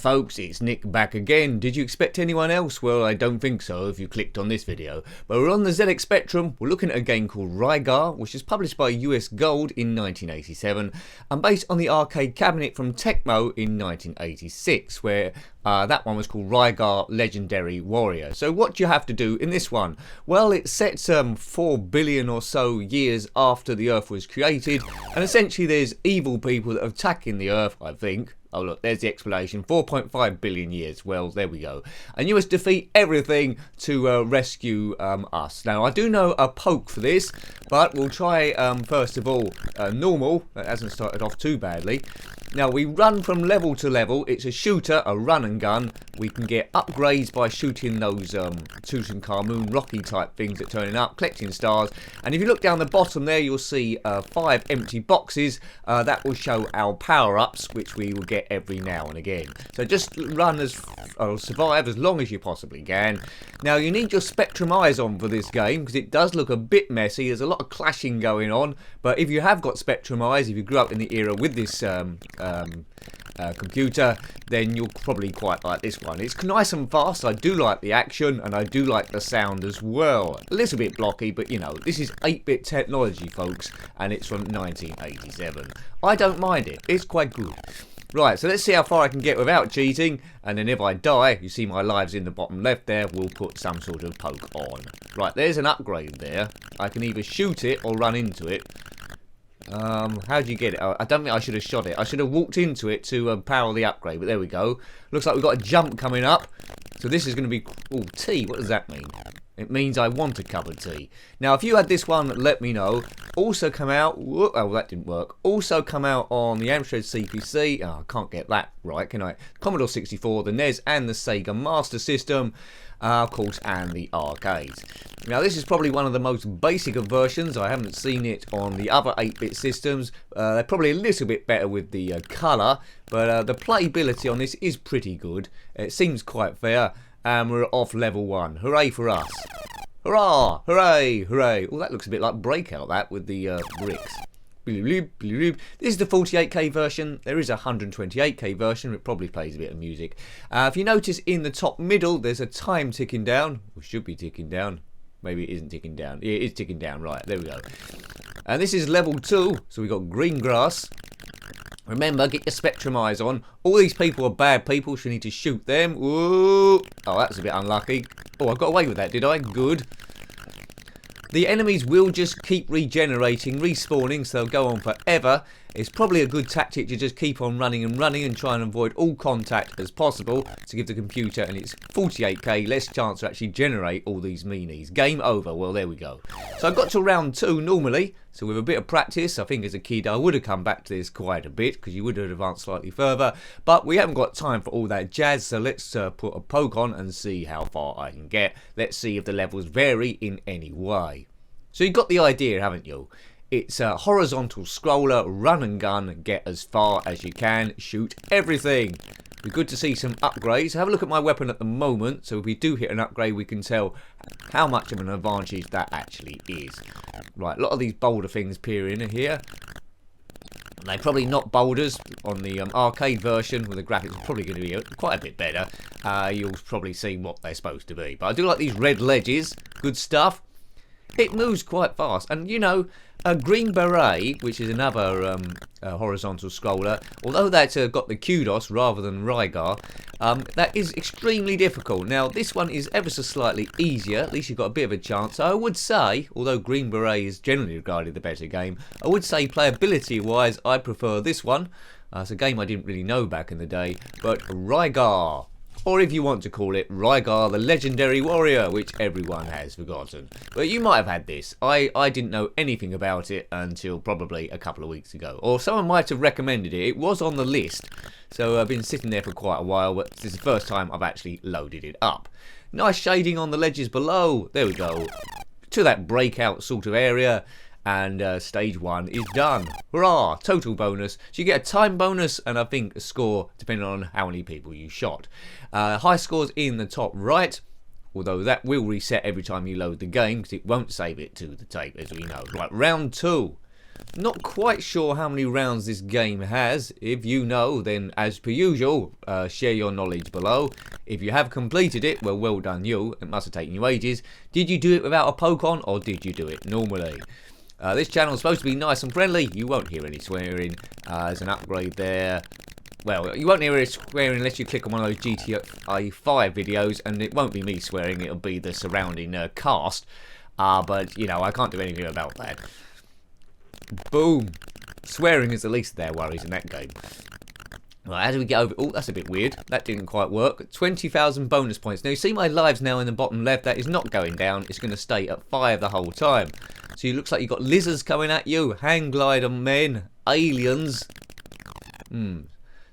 folks, it's Nick back again. Did you expect anyone else? Well, I don't think so if you clicked on this video. But we're on the zxspectrum. We're looking at a game called Rygar, which is published by US Gold in 1987 and based on the arcade cabinet from Tecmo in 1986, where that one was called Rygar Legendary Warrior. So what do you have to do in this one? Well, it's set 4 billion or so years after the Earth was created, and essentially there's evil people that are attacking the Earth, I think. Oh look, there's the explanation. 4.5 billion years. Well, there we go. And you must defeat everything to rescue us. Now, I do know a poke for this, but we'll try first of all normal. That hasn't started off too badly. Now, we run from level to level. It's a shooter, a run and gun. We can get upgrades by shooting those Tutankhamun Rocky type things that turning up, collecting stars. And if you look down the bottom there, you'll see 5 empty boxes. That will show our power-ups, which we will get every now and again. So just run or survive as long as you possibly can. Now, you need your Spectrum eyes on for this game, because it does look a bit messy. There's a lot of clashing going on. But if you have got Spectrum eyes, if you grew up in the era with this computer, then you'll probably quite like this one. It's nice and fast. I do like the action, and I do like the sound as well. A little bit blocky, but you know, this is 8-bit technology, folks, and it's from 1987. I don't mind it. It's quite good. Right, so let's see how far I can get without cheating, and then if I die, you see my lives in the bottom left there, we'll put some sort of poke on. Right, there's an upgrade there. I can either shoot it or run into it. How do you get it? I don't think I should have shot it. I should have walked into it to power the upgrade, but there we go. Looks like we've got a jump coming up. So this is going to be... Oh, tea. What does that mean? It means I want a cup of tea. Now, if you had this one, let me know. Also come out... Oh, well, that didn't work. Also come out on the Amstrad CPC. Oh, I can't get that right, can I? Commodore 64, the NES, and the Sega Master System. Of course, and the arcades. Now, this is probably one of the most basic of versions. I haven't seen it on the other 8-bit systems. They're probably a little bit better with the colour, but the playability on this is pretty good. It seems quite fair, and we're off level 1. Hooray for us. Hurrah! Hooray! Hooray! Oh, that looks a bit like Breakout, that, with the bricks. This is the 48k version. There is a 128k version. It probably plays a bit of music. If you notice in the top middle, there's a time ticking down. Or should be ticking down. Maybe it isn't ticking down. Yeah, it is ticking down. Right, there we go. And this is level 2. So we've got green grass. Remember, get your Spectrum eyes on. All these people are bad people, so you need to shoot them. Ooh. Oh, that was a bit unlucky. Oh, I got away with that, did I? Good. The enemies will just keep regenerating, respawning, so they'll go on forever. It's probably a good tactic to just keep on running and try and avoid all contact as possible to give the computer and its 48k less chance to actually generate all these meanies. Game over. Well, there we go. So I got to round 2 normally, so with a bit of practice, I think as a kid I would have come back to this quite a bit because you would have advanced slightly further, but we haven't got time for all that jazz, so let's put a poke on and see how far I can get. Let's see if the levels vary in any way. So you got the idea, haven't you? It's a horizontal scroller, run and gun, get as far as you can, shoot everything. Be good to see some upgrades. Have a look at my weapon at the moment, so if we do hit an upgrade we can tell how much of an advantage that actually is. Right, a lot of these boulder things appear in here. They're probably not boulders on the arcade version, where the graphics are probably going to be quite a bit better. You'll probably see what they're supposed to be. But I do like these red ledges, good stuff. It moves quite fast, and you know, a Green Beret, which is another horizontal scroller, although that's got the kudos rather than Rygar, that is extremely difficult. Now, this one is ever so slightly easier, at least you've got a bit of a chance. I would say, although Green Beret is generally regarded the better game, I would say playability-wise, I prefer this one. It's a game I didn't really know back in the day, but Rygar. Or if you want to call it Rygar the Legendary Warrior, which everyone has forgotten. But you might have had this. I didn't know anything about it until probably a couple of weeks ago. Or someone might have recommended it. It was on the list. So I've been sitting there for quite a while, but this is the first time I've actually loaded it up. Nice shading on the ledges below. There we go. To that breakout sort of area. And stage 1 is done. Hurrah! Total bonus. So you get a time bonus and I think a score depending on how many people you shot. High scores in the top right, although that will reset every time you load the game because it won't save it to the tape, as we know. Right, round 2. Not quite sure how many rounds this game has. If you know, then as per usual, share your knowledge below. If you have completed it, well done you. It must have taken you ages. Did you do it without a poke on, or did you do it normally? This channel is supposed to be nice and friendly. You won't hear any swearing. There's an upgrade there. Well, you won't hear any swearing unless you click on one of those GTA 5 videos, and it won't be me swearing, it'll be the surrounding cast. But, you know, I can't do anything about that. Boom. Swearing is the least of their worries in that game. Right, how do we get over... Oh, that's a bit weird. That didn't quite work. 20,000 bonus points. Now, you see my lives now in the bottom left. That is not going down. It's going to stay at 5 the whole time. So it looks like you've got lizards coming at you. Hang glider men. Aliens.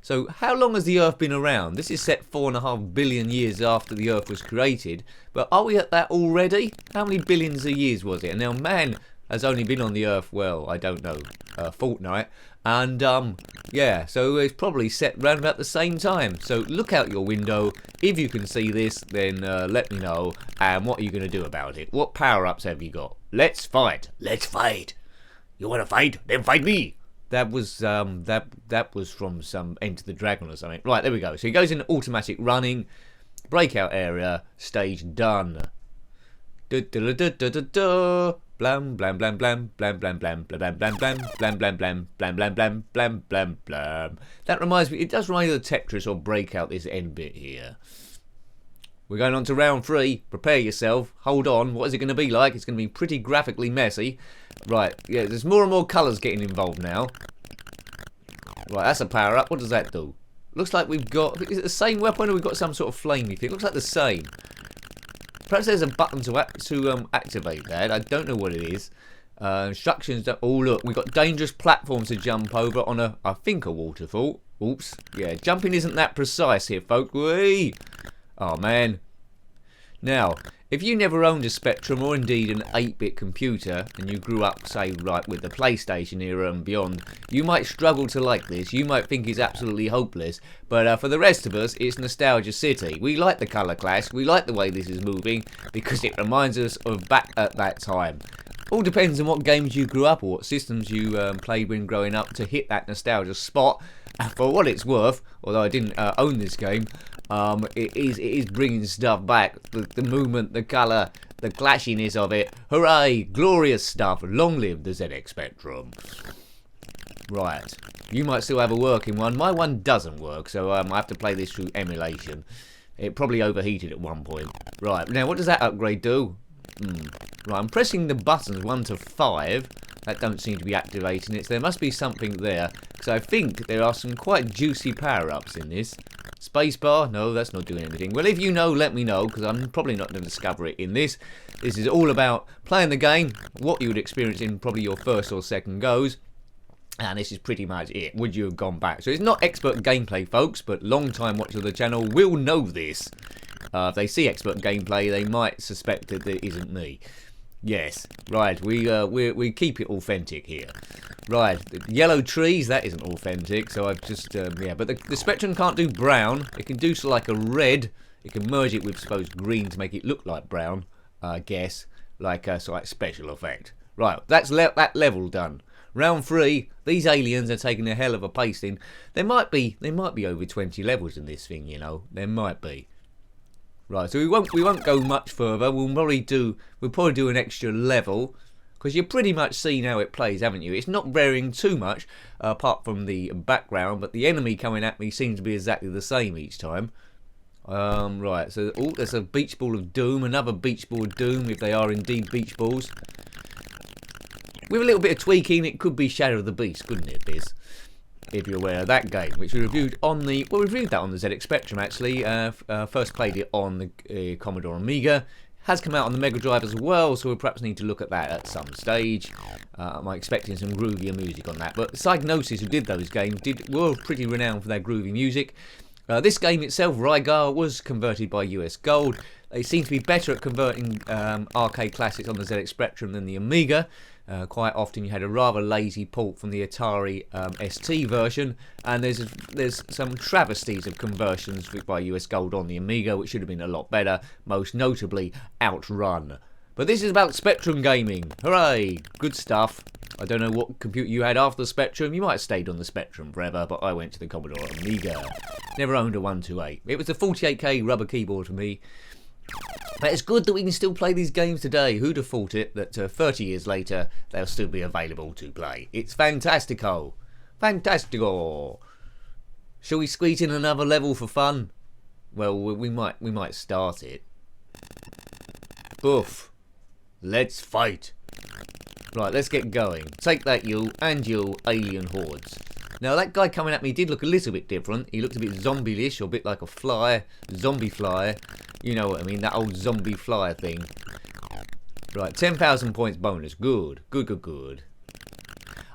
So, how long has the Earth been around? This is set 4.5 billion years after the Earth was created. But are we at that already? How many billions of years was it? And now, man has only been on the Earth, well, I don't know, a fortnight. And, yeah, so it's probably set round about the same time. So, look out your window. If you can see this, then let me know. And what are you going to do about it? What power-ups have you got? Let's fight. Let's fight. You want to fight? Then fight me. That was that was from some Enter the Dragon or something. Right, there we go. So he goes into automatic running, breakout area, stage done. Blam blam blam blam blam blam blam blam blam blam blam blam blam blam blam blam blam blam blam blam. That reminds me. It does remind me of the Tetris or breakout. This end bit here. We're going on to round 3. Prepare yourself. Hold on. What is it going to be like? It's going to be pretty graphically messy. Right, yeah, there's more and more colours getting involved now. Right, that's a power-up. What does that do? Looks like we've got... Is it the same weapon or we've got some sort of flamey thing? Looks like the same. Perhaps there's a button to activate that. I don't know what it is. Instructions... Oh, look, we've got dangerous platforms to jump over on a... I think a waterfall. Oops. Yeah, jumping isn't that precise here, folk. Whee! Oh, man. Now... If you never owned a Spectrum or indeed an 8-bit computer and you grew up, say, right with the PlayStation era and beyond, you might struggle to like this. You might think it's absolutely hopeless. But for the rest of us, it's nostalgia city. We like the colour clash. We like the way this is moving because it reminds us of back at that time. All depends on what games you grew up or what systems you played when growing up to hit that nostalgia spot. And for what it's worth, although I didn't own this game, it is bringing stuff back. The movement, the colour, the clashiness of it. Hooray! Glorious stuff. Long live the ZX Spectrum. Right. You might still have a working one. My one doesn't work, so I have to play this through emulation. It probably overheated at one point. Right. Now, what does that upgrade do? Right, I'm pressing the buttons 1 to 5. That don't seem to be activating it. So there must be something there. Because I think there are some quite juicy power-ups in this. Spacebar? No, that's not doing anything. Well, if you know, let me know, because I'm probably not going to discover it in this. This is all about playing the game, what you would experience in probably your first or second goes. And this is pretty much it. Would you have gone back? So it's not expert gameplay, folks, but long-time watchers of the channel will know this. If they see expert gameplay, they might suspect that it isn't me. Yes, right, we keep it authentic here. Right, the yellow trees, that isn't authentic, so I've just, yeah, but the Spectrum can't do brown. It can do sort of like a red. It can merge it with, suppose, green to make it look like brown, I guess, like a sort of like special effect. Right, that's that level done. Round 3, these aliens are taking a hell of a pasting. There might be over 20 levels in this thing, you know. There might be. Right, so we won't go much further. We'll probably do an extra level because you've pretty much seen how it plays, haven't you? It's not varying too much apart from the background, but the enemy coming at me seems to be exactly the same each time. Right, so there's a beach ball of doom, another beach ball of doom if they are indeed beach balls. With a little bit of tweaking, it could be Shadow of the Beast, couldn't it, this? If you're aware of that game, which we reviewed on the... Well, we reviewed that on the ZX Spectrum, actually. First played it on the Commodore Amiga. Has come out on the Mega Drive as well, so we perhaps need to look at that at some stage. I'm expecting some groovier music on that. But Psygnosis, who did those games, were pretty renowned for their groovy music. This game itself, Rygar, was converted by US Gold. They seem to be better at converting arcade classics on the ZX Spectrum than the Amiga. Quite often you had a rather lazy port from the Atari ST version, and there's some travesties of conversions by US Gold on the Amiga, which should have been a lot better, most notably Outrun. But this is about Spectrum gaming. Hooray! Good stuff. I don't know what computer you had after the Spectrum. You might have stayed on the Spectrum forever, but I went to the Commodore Amiga. Never owned a 128. It was a 48K rubber keyboard for me. But it's good that we can still play these games today. Who'd have thought it that 30 years later they'll still be available to play. It's fantastico. Fantastico. Shall we squeeze in another level for fun? Well, we might start it. Boof. Let's fight. Right, let's get going. Take that, you, and you, alien hordes. Now, that guy coming at me did look a little bit different. He looked a bit zombie-ish, or a bit like a fly. Zombie fly. You know what I mean, that old zombie flyer thing. Right, 10,000 points bonus. Good. Good, good, good.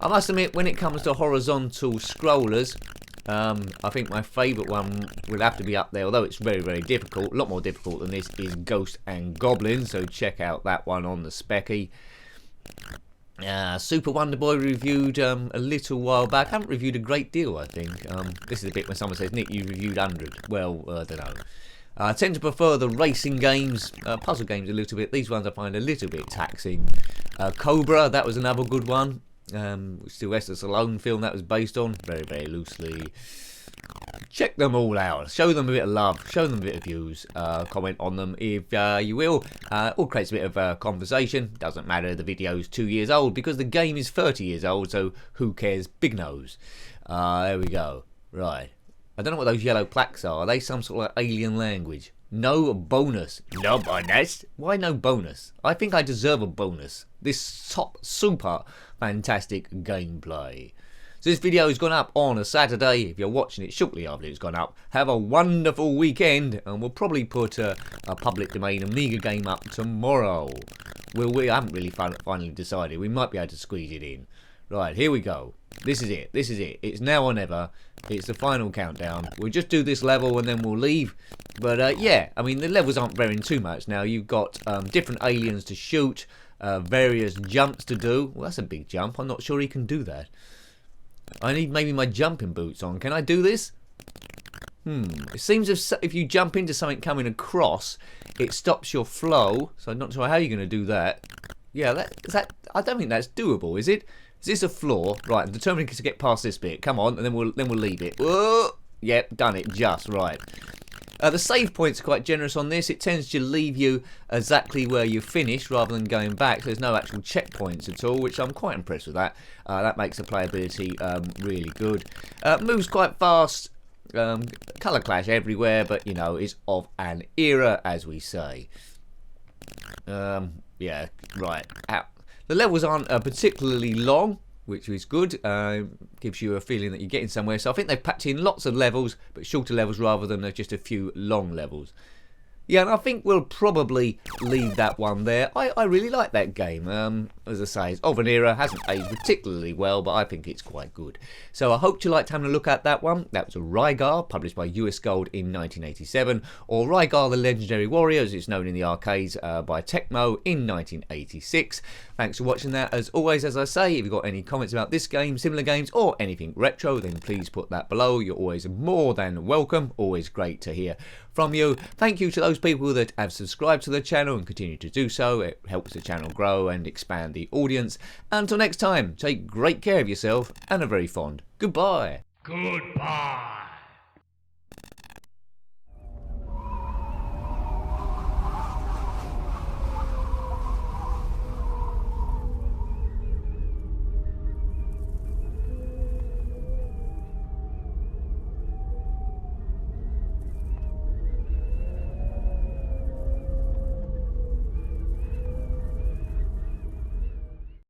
I must admit, when it comes to horizontal scrollers, I think my favourite one will have to be up there, although it's very, very difficult. A lot more difficult than this is Ghost and Goblin, so check out that one on the Specky. Super Wonder Boy reviewed a little while back. I haven't reviewed a great deal, I think. This is a bit when someone says, Nick, you reviewed 100. Well, I don't know. I tend to prefer the racing games, puzzle games a little bit. These ones I find a little bit taxing. Cobra, that was another good one. Sylvester Stallone film that was based on, very, very loosely. Check them all out. Show them a bit of love. Show them a bit of views. Comment on them if you will. All creates a bit of conversation. Doesn't matter the video's 2 years old because the game is 30 years old, so who cares? Big nose. There we go. Right. I don't know what those yellow plaques are. Are they some sort of like alien language? No bonus. No bonus? Why no bonus? I think I deserve a bonus. This top super fantastic gameplay. So this video has gone up on a Saturday. If you're watching it shortly after it's gone up, have a wonderful weekend, and we'll probably put a public domain Amiga game up tomorrow. We haven't really finally decided. We might be able to squeeze it in. Right, here we go. This is it. This is it. It's now or never. It's the final countdown. We'll just do this level and then we'll leave. But yeah, I mean the levels aren't varying too much now. You've got different aliens to shoot, various jumps to do. Well, that's a big jump. I'm not sure he can do that. I need maybe my jumping boots on. Can I do this? It seems if you jump into something coming across, it stops your flow. So I'm not sure how you're going to do that. Yeah, I don't think that's doable, is it? Is this a floor? Right, I'm determined to get past this bit. Come on, and then we'll leave it. Whoa! Yep, done it. Just right. The save points are quite generous on this. It tends to leave you exactly where you finish rather than going back. So there's no actual checkpoints at all, which I'm quite impressed with that. That makes the playability really good. Moves quite fast. Colour clash everywhere, but you know, it's of an era, as we say. Yeah, right. The levels aren't particularly long, which is good. Gives you a feeling that you're getting somewhere. So I think they've packed in lots of levels, but shorter levels rather than just a few long levels. Yeah, and I think we'll probably leave that one there. I really like that game. As I say, it's of an era, hasn't aged particularly well, but I think it's quite good. So I hope you liked having a look at that one. That was a Rygar, published by US Gold in 1987, or Rygar the Legendary Warrior, as it's known in the arcades, by Tecmo in 1986. Thanks for watching that. As always, as I say, if you've got any comments about this game, similar games, or anything retro, then please put that below. You're always more than welcome. Always great to hear from you. Thank you to those people that have subscribed to the channel and continue to do so. It helps the channel grow and expand the audience. Until next time, take great care of yourself and a very fond goodbye. Goodbye.